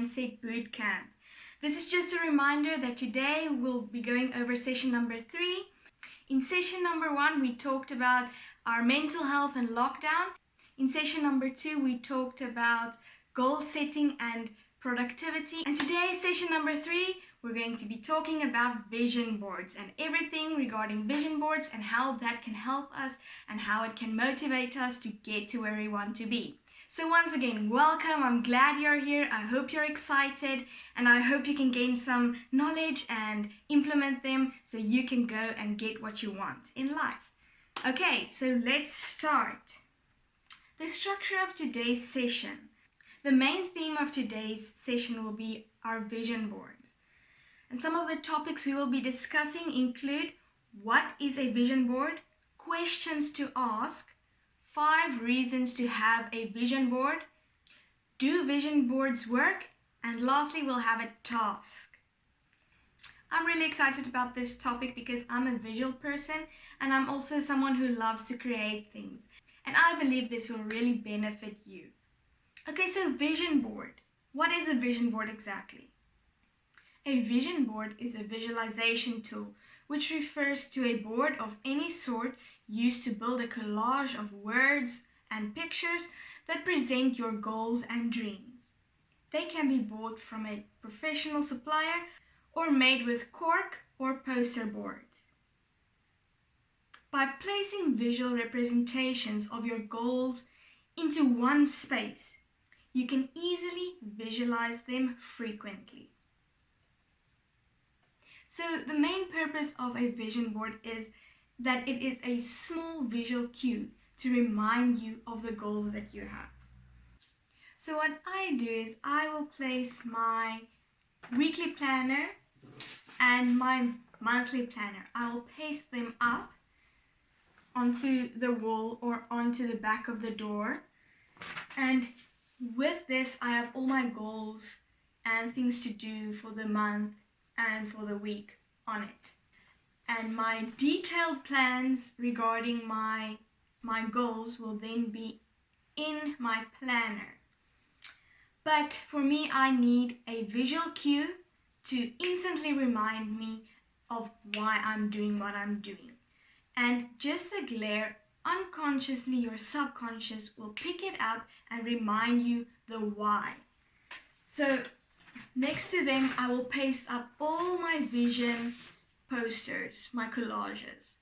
Mindset Bootcamp. This is just a reminder that today we'll be going over session number 3. In session number 1, we talked about our mental health and lockdown. In session number 2, we talked about goal setting and productivity. And today, session number 3, we're going to be talking about vision boards and everything regarding vision boards and how that can help us and how it can motivate us to get to where we want to be. So once again, welcome. I'm glad you're here. I hope you're excited and I hope you can gain some knowledge and implement them so you can go and get what you want in life. Okay, so let's start. The structure of today's session. The main theme of today's session will be our vision boards. And some of the topics we will be discussing include what is a vision board, questions to ask, 5 reasons to have a vision board, do vision boards work, and lastly we'll have a task. I'm really excited about this topic because I'm a visual person and I'm also someone who loves to create things. And I believe this will really benefit you. Okay, so vision board. What is a vision board exactly? A vision board is a visualization tool which refers to a board of any sort used to build a collage of words and pictures that present your goals and dreams. They can be bought from a professional supplier or made with cork or poster boards. By placing visual representations of your goals into one space, you can easily visualize them frequently. So the main purpose of a vision board is that it is a small visual cue to remind you of the goals that you have. So what I do is I will place my weekly planner and my monthly planner. I will paste them up onto the wall or onto the back of the door. And with this, I have all my goals and things to do for the month and for the week on it. And my detailed plans regarding my goals will then be in my planner. But for me, I need a visual cue to instantly remind me of why I'm doing what I'm doing. And just the glare, unconsciously your subconscious will pick it up and remind you the why. So next to them, I will paste up all my vision posters, my collages.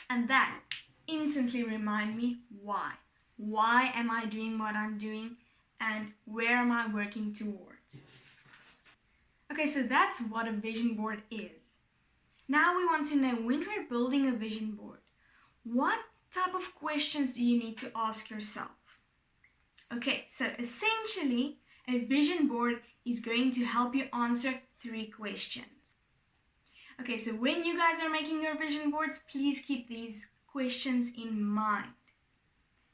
And that instantly remind me why. Why am I doing what I'm doing and where am I working towards? Okay, so that's what a vision board is. Now we want to know, when we're building a vision board, what type of questions do you need to ask yourself? Okay, so essentially, a vision board is going to help you answer 3 questions. Okay, so when you guys are making your vision boards, please keep these questions in mind.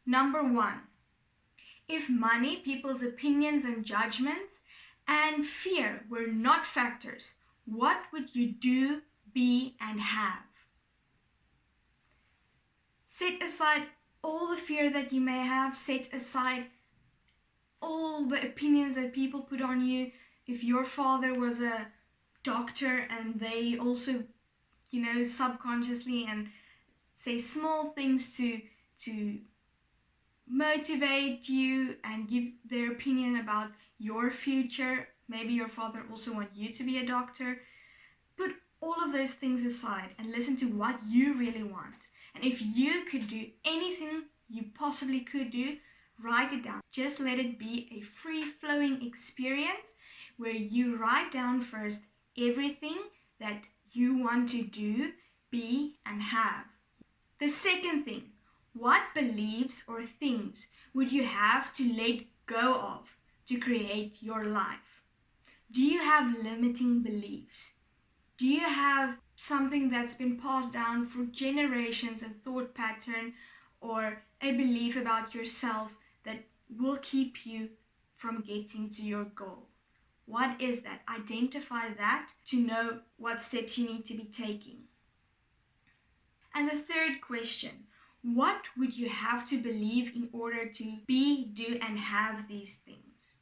Number 1, if money, people's opinions and judgments, and fear were not factors, what would you do, be, and have? Set aside all the fear that you may have, set aside all the opinions that people put on you. If your father was a doctor and they also, subconsciously and say small things to motivate you and give their opinion about your future. Maybe your father also wants you to be a doctor. Put all of those things aside and listen to what you really want. And if you could do anything you possibly could do, write it down. Just let it be a free-flowing experience where you write down first everything that you want to do, be, and have. The second thing, what beliefs or things would you have to let go of to create your life? Do you have limiting beliefs? Do you have something that's been passed down for generations, a thought pattern or a belief about yourself that will keep you from getting to your goal? What is that? Identify that to know what steps you need to be taking. And the third question, what would you have to believe in order to be, do, and have these things?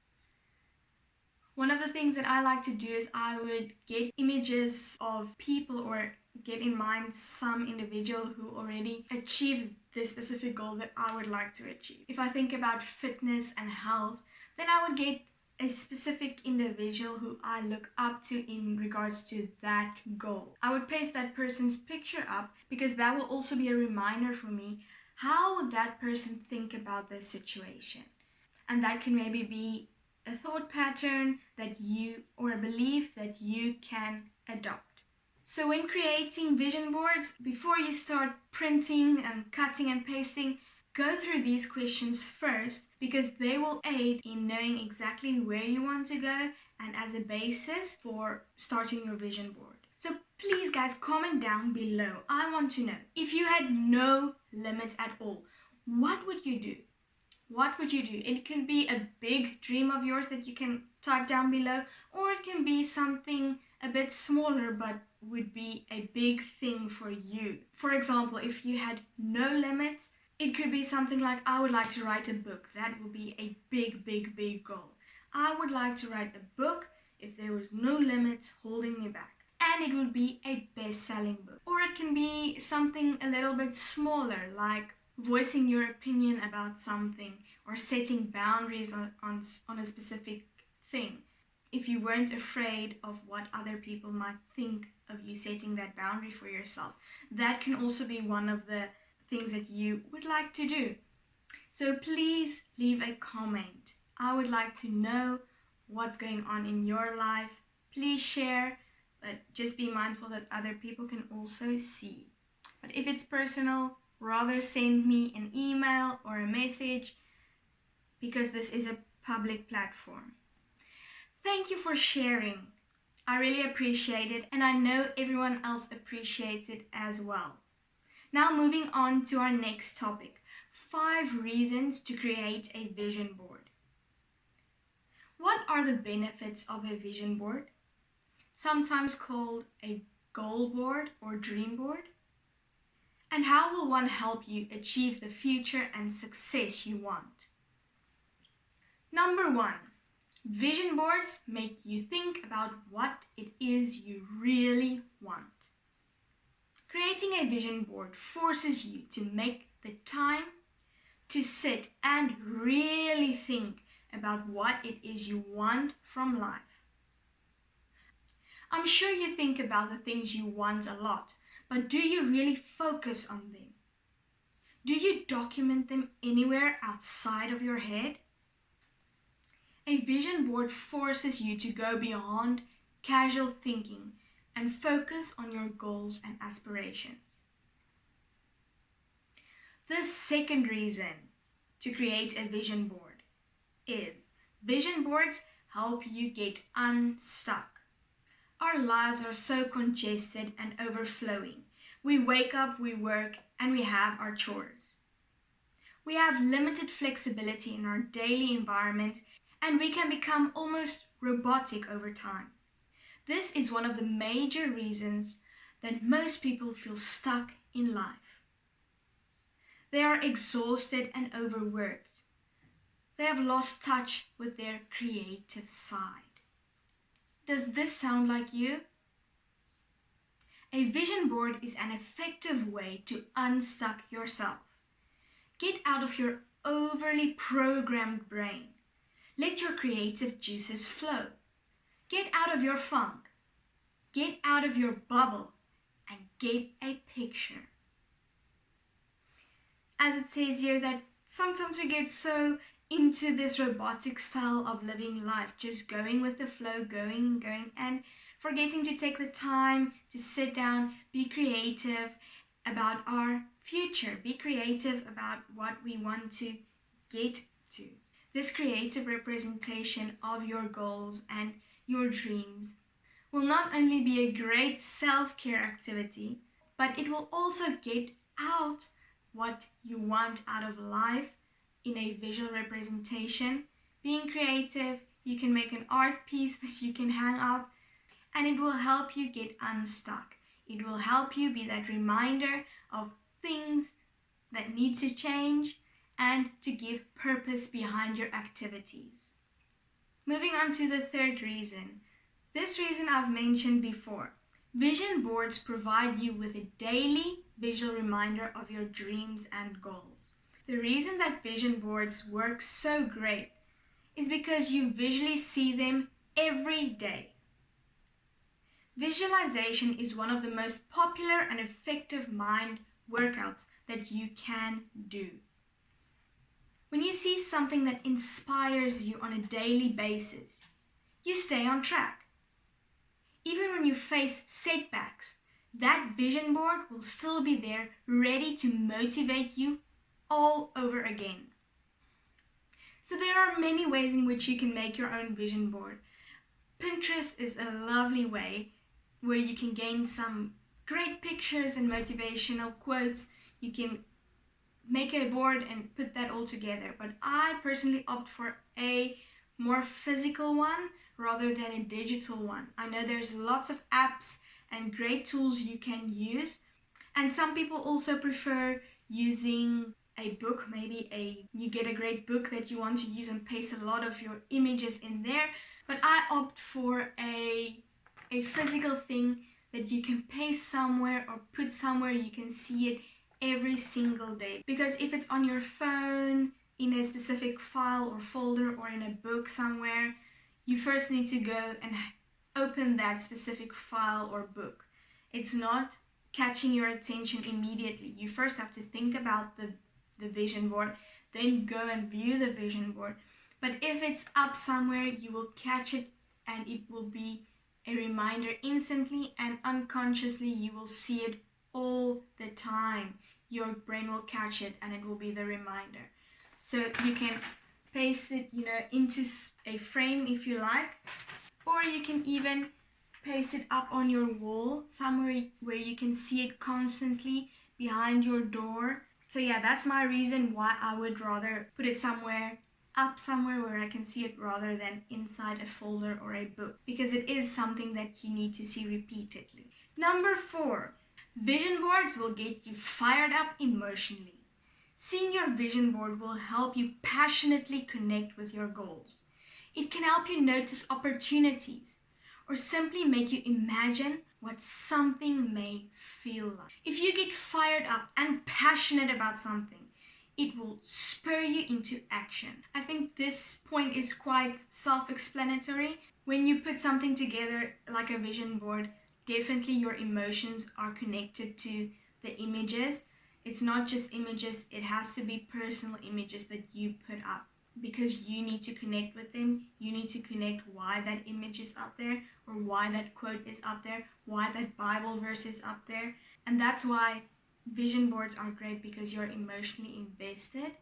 One of the things that I like to do is I would get images of people or get in mind some individual who already achieved this specific goal that I would like to achieve. If I think about fitness and health, then I would get a specific individual who I look up to in regards to that goal. I would paste that person's picture up because that will also be a reminder for me, how would that person think about this situation? And that can maybe be a thought pattern that you, or a belief that you can adopt. So when creating vision boards, before you start printing and cutting and pasting, go through these questions first because they will aid in knowing exactly where you want to go and as a basis for starting your vision board. So please guys, comment down below. I want to know, if you had no limits at all, what would you do? What would you do? It can be a big dream of yours that you can type down below, or it can be something a bit smaller but would be a big thing for you. For example, if you had no limits, it could be something like, I would like to write a book. That would be a big goal. I would like to write a book if there was no limits holding me back. And it would be a best-selling book. Or it can be something a little bit smaller, like voicing your opinion about something or setting boundaries on a specific thing. If you weren't afraid of what other people might think of you setting that boundary for yourself, that can also be one of the things that you would like to do. So please leave a comment. I would like to know what's going on in your life. Please share, but just be mindful that other people can also see. But if it's personal, rather send me an email or a message because this is a public platform. Thank you for sharing. I really appreciate it, and I know everyone else appreciates it as well. Now moving on to our next topic, 5 reasons to create a vision board. What are the benefits of a vision board? Sometimes called a goal board or dream board. And how will one help you achieve the future and success you want? Number 1, vision boards make you think about what it is you really want. Creating a vision board forces you to make the time to sit and really think about what it is you want from life. I'm sure you think about the things you want a lot, but do you really focus on them? Do you document them anywhere outside of your head? A vision board forces you to go beyond casual thinking and focus on your goals and aspirations. The second reason to create a vision board is vision boards help you get unstuck. Our lives are so congested and overflowing. We wake up, we work, and we have our chores. We have limited flexibility in our daily environment, and we can become almost robotic over time. This is one of the major reasons that most people feel stuck in life. They are exhausted and overworked. They have lost touch with their creative side. Does this sound like you? A vision board is an effective way to unstuck yourself. Get out of your overly programmed brain. Let your creative juices flow. Get out of your funk. Get out of your bubble and get a picture. As it says here that sometimes we get so into this robotic style of living life, just going with the flow, going, and forgetting to take the time to sit down, be creative about our future, be creative about what we want to get to. This creative representation of your goals and your dreams will not only be a great self-care activity, but it will also get out what you want out of life in a visual representation. Being creative, you can make an art piece that you can hang up, and it will help you get unstuck. It will help you be that reminder of things that need to change and to give purpose behind your activities. Moving on to the third reason. This reason I've mentioned before. Vision boards provide you with a daily visual reminder of your dreams and goals. The reason that vision boards work so great is because you visually see them every day. Visualization is one of the most popular and effective mind workouts that you can do. When you see something that inspires you on a daily basis, you stay on track. Even when you face setbacks, that vision board will still be there, ready to motivate you all over again. So there are many ways in which you can make your own vision board. Pinterest is a lovely way where you can gain some great pictures and motivational quotes. You can make a board and put that all together. But I personally opt for a more physical one rather than a digital one. I know there's lots of apps and great tools you can use. And some people also prefer using a book, you get a great book that you want to use and paste a lot of your images in there. But I opt for a physical thing that you can paste somewhere or put somewhere you can see it every single day. Because if it's on your phone, in a specific file or folder or in a book somewhere, you first need to go and open that specific file or book. It's not catching your attention immediately. You first have to think about the vision board, then go and view the vision board. But if it's up somewhere, you will catch it and it will be a reminder instantly, and unconsciously you will see it all the time. Your brain will catch it and it will be the reminder. So you can paste it, into a frame if you like, or you can even paste it up on your wall, somewhere where you can see it constantly behind your door. So yeah, that's my reason why I would rather put it up somewhere where I can see it rather than inside a folder or a book, because it is something that you need to see repeatedly. Number 4, vision boards will get you fired up emotionally. Seeing your vision board will help you passionately connect with your goals. It can help you notice opportunities or simply make you imagine what something may feel like. If you get fired up and passionate about something, it will spur you into action. I think this point is quite self-explanatory. When you put something together like a vision board, definitely your emotions are connected to the images. It's not just images, it has to be personal images that you put up, because you need to connect with them. You need to connect why that image is up there, or why that quote is up there, why that Bible verse is up there. And that's why vision boards are great, because you're emotionally invested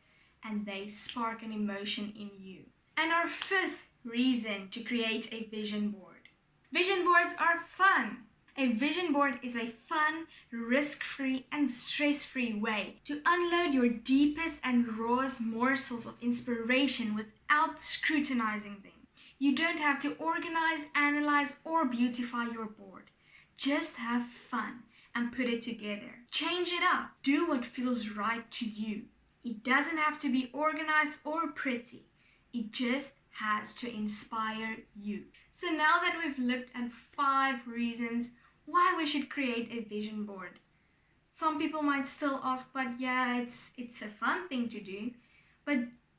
and they spark an emotion in you. And our 5th reason to create a vision board. Vision boards are fun. A vision board is a fun, risk-free and stress-free way to unload your deepest and rawest morsels of inspiration without scrutinizing them. You don't have to organize, analyze or beautify your board. Just have fun and put it together. Change it up. Do what feels right to you. It doesn't have to be organized or pretty. It just has to inspire you. So now that we've looked at 5 reasons why we should create a vision board, some people might still ask, but yeah, it's a fun thing to do, but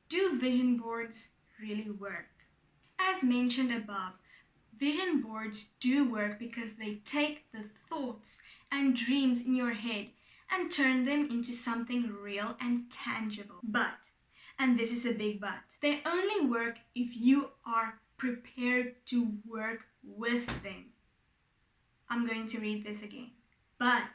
do vision boards really work? As mentioned above, vision boards do work because they take the thoughts and dreams in your head and turn them into something real and tangible. But, and this is a big but, they only work if you are prepared to work with them. I'm going to read this again. But,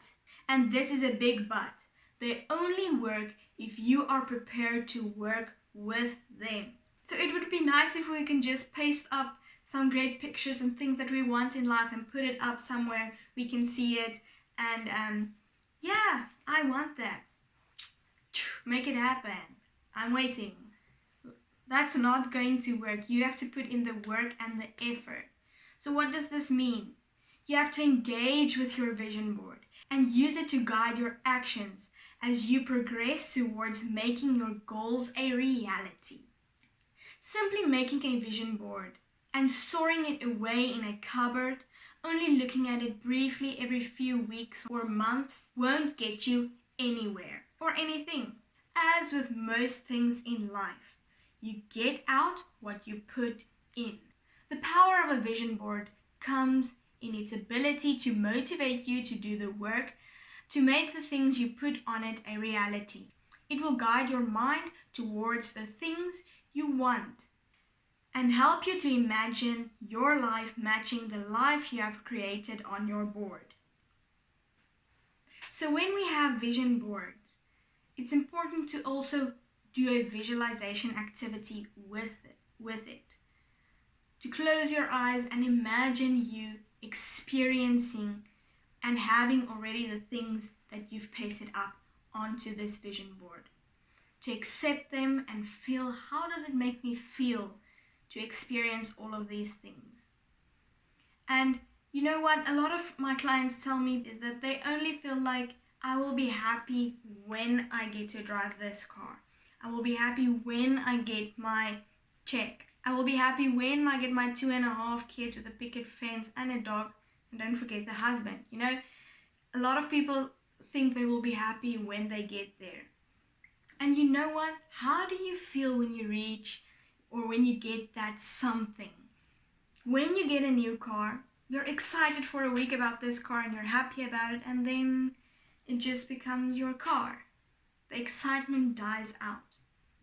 and this is a big but, they only work if you are prepared to work with them. So it would be nice if we can just paste up some great pictures and things that we want in life and put it up somewhere we can see it, and yeah, I want that. Make it happen. I'm waiting. That's not going to work. You have to put in the work and the effort. So what does this mean? You have to engage with your vision board and use it to guide your actions as you progress towards making your goals a reality. Simply making a vision board and storing it away in a cupboard, only looking at it briefly every few weeks or months, won't get you anywhere or anything. As with most things in life, you get out what you put in. The power of a vision board comes in its ability to motivate you to do the work, to make the things you put on it a reality. It will guide your mind towards the things you want and help you to imagine your life matching the life you have created on your board. So when we have vision boards, it's important to also do a visualization activity with it. To close your eyes and imagine you experiencing and having already the things that you've pasted up onto this vision board. To accept them and feel, how does it make me feel to experience all of these things? And you know what a lot of my clients tell me is that they only feel like, I will be happy when I get to drive this car. I will be happy when I get my check. I will be happy when I get my 2.5 kids with a picket fence and a dog, and don't forget the husband. You know, a lot of people think they will be happy when they get there. And you know what? How do you feel when you reach or when you get that something? When you get a new car, you're excited for a week about this car and you're happy about it, and then it just becomes your car. The excitement dies out.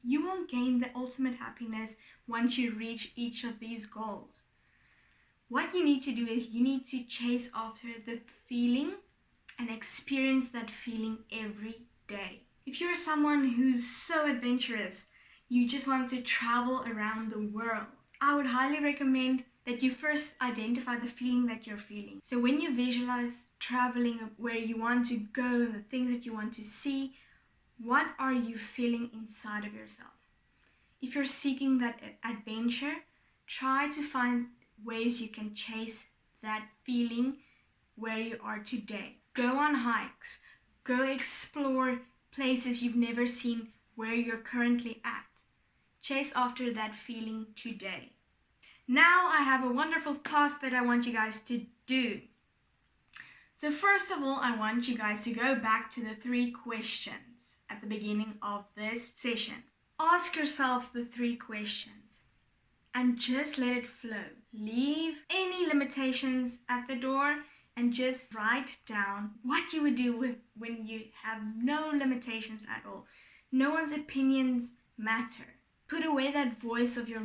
You won't gain the ultimate happiness once you reach each of these goals. What you need to do is you need to chase after the feeling and experience that feeling every day. If you're someone who's so adventurous, you just want to travel around the world, I would highly recommend that you first identify the feeling that you're feeling. So when you visualize traveling where you want to go and the things that you want to see, what are you feeling inside of yourself? If you're seeking that adventure, try to find ways you can chase that feeling where you are today. Go on hikes, go explore places you've never seen where you're currently at. Chase after that feeling today. Now I have a wonderful task that I want you guys to do. So first of all, I want you guys to go back to the 3 questions at the beginning of this session. Ask yourself the 3 questions and just let it flow. Leave any limitations at the door and just write down what you would do when you have no limitations at all. No one's opinions matter. Put away that voice of your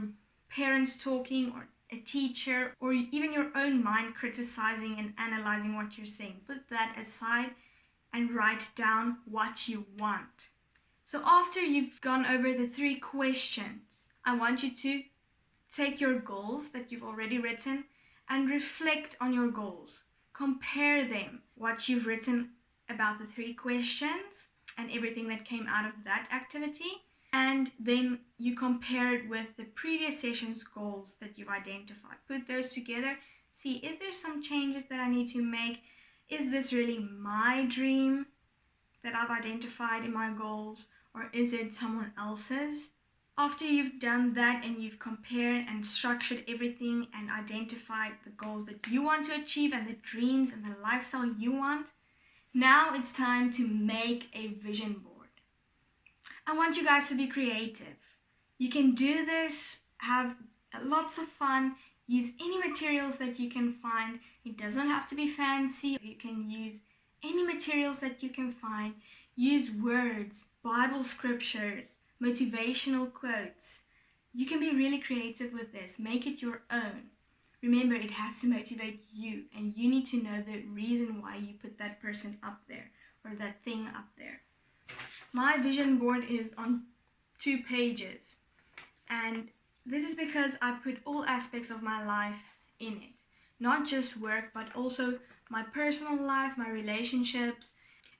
parents talking or a teacher or even your own mind criticizing and analyzing what you're saying. Put that aside and write down what you want. So after you've gone over the 3 questions, I want you to take your goals that you've already written and reflect on your goals. Compare them, what you've written about the 3 questions and everything that came out of that activity. And then you compare it with the previous session's goals that you've identified. Put those together. See, is there some changes that I need to make? Is this really my dream that I've identified in my goals, or is it someone else's? After you've done that and you've compared and structured everything and identified the goals that you want to achieve and the dreams and the lifestyle you want, now it's time to make a vision board. I want you guys to be creative. You can do this, have lots of fun, use any materials that you can find. It doesn't have to be fancy. You can use any materials that you can find. Use words, Bible scriptures, motivational quotes. You can be really creative with this. Make it your own. Remember, it has to motivate you, and you need to know the reason why you put that person up there or that thing up there. My vision board is on 2 pages, and this is because I put all aspects of my life in it. Not just work, but also my personal life, my relationships,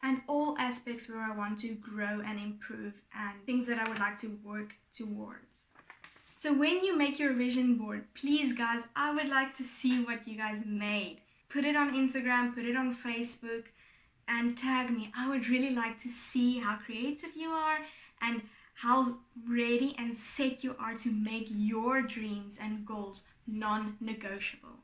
and all aspects where I want to grow and improve and things that I would like to work towards. So when you make your vision board, please guys, I would like to see what you guys made. Put it on Instagram, put it on Facebook, and tag me. I would really like to see how creative you are and how ready and set you are to make your dreams and goals non-negotiable.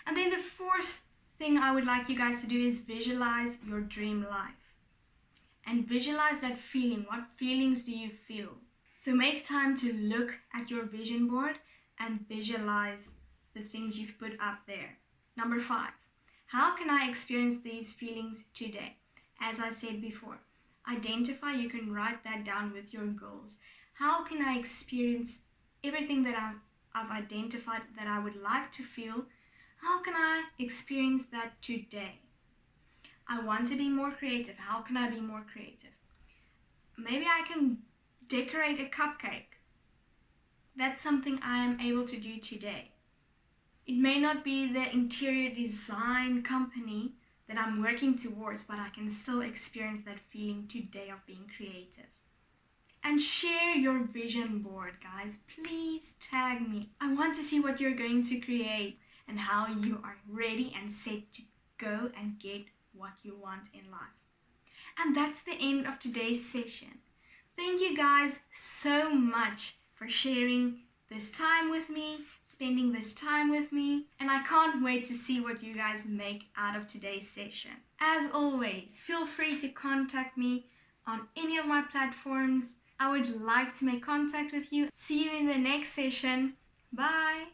And then the fourth thing I would like you guys to do is visualize your dream life. And visualize that feeling. What feelings do you feel? So make time to look at your vision board and visualize the things you've put up there. Number 5, how can I experience these feelings today? As I said before, identify, you can write that down with your goals. How can I experience everything that I've identified that I would like to feel? How can I experience that today? I want to be more creative. How can I be more creative? Maybe I can decorate a cupcake. That's something I am able to do today. It may not be the interior design company that I'm working towards, but I can still experience that feeling today of being creative. And share your vision board, guys. Please tag me. I want to see what you're going to create and how you are ready and set to go and get what you want in life. And that's the end of today's session. Thank you guys so much for sharing this time with me, spending this time with me, and I can't wait to see what you guys make out of today's session. As always, feel free to contact me on any of my platforms. I would like to make contact with you. See you in the next session. Bye!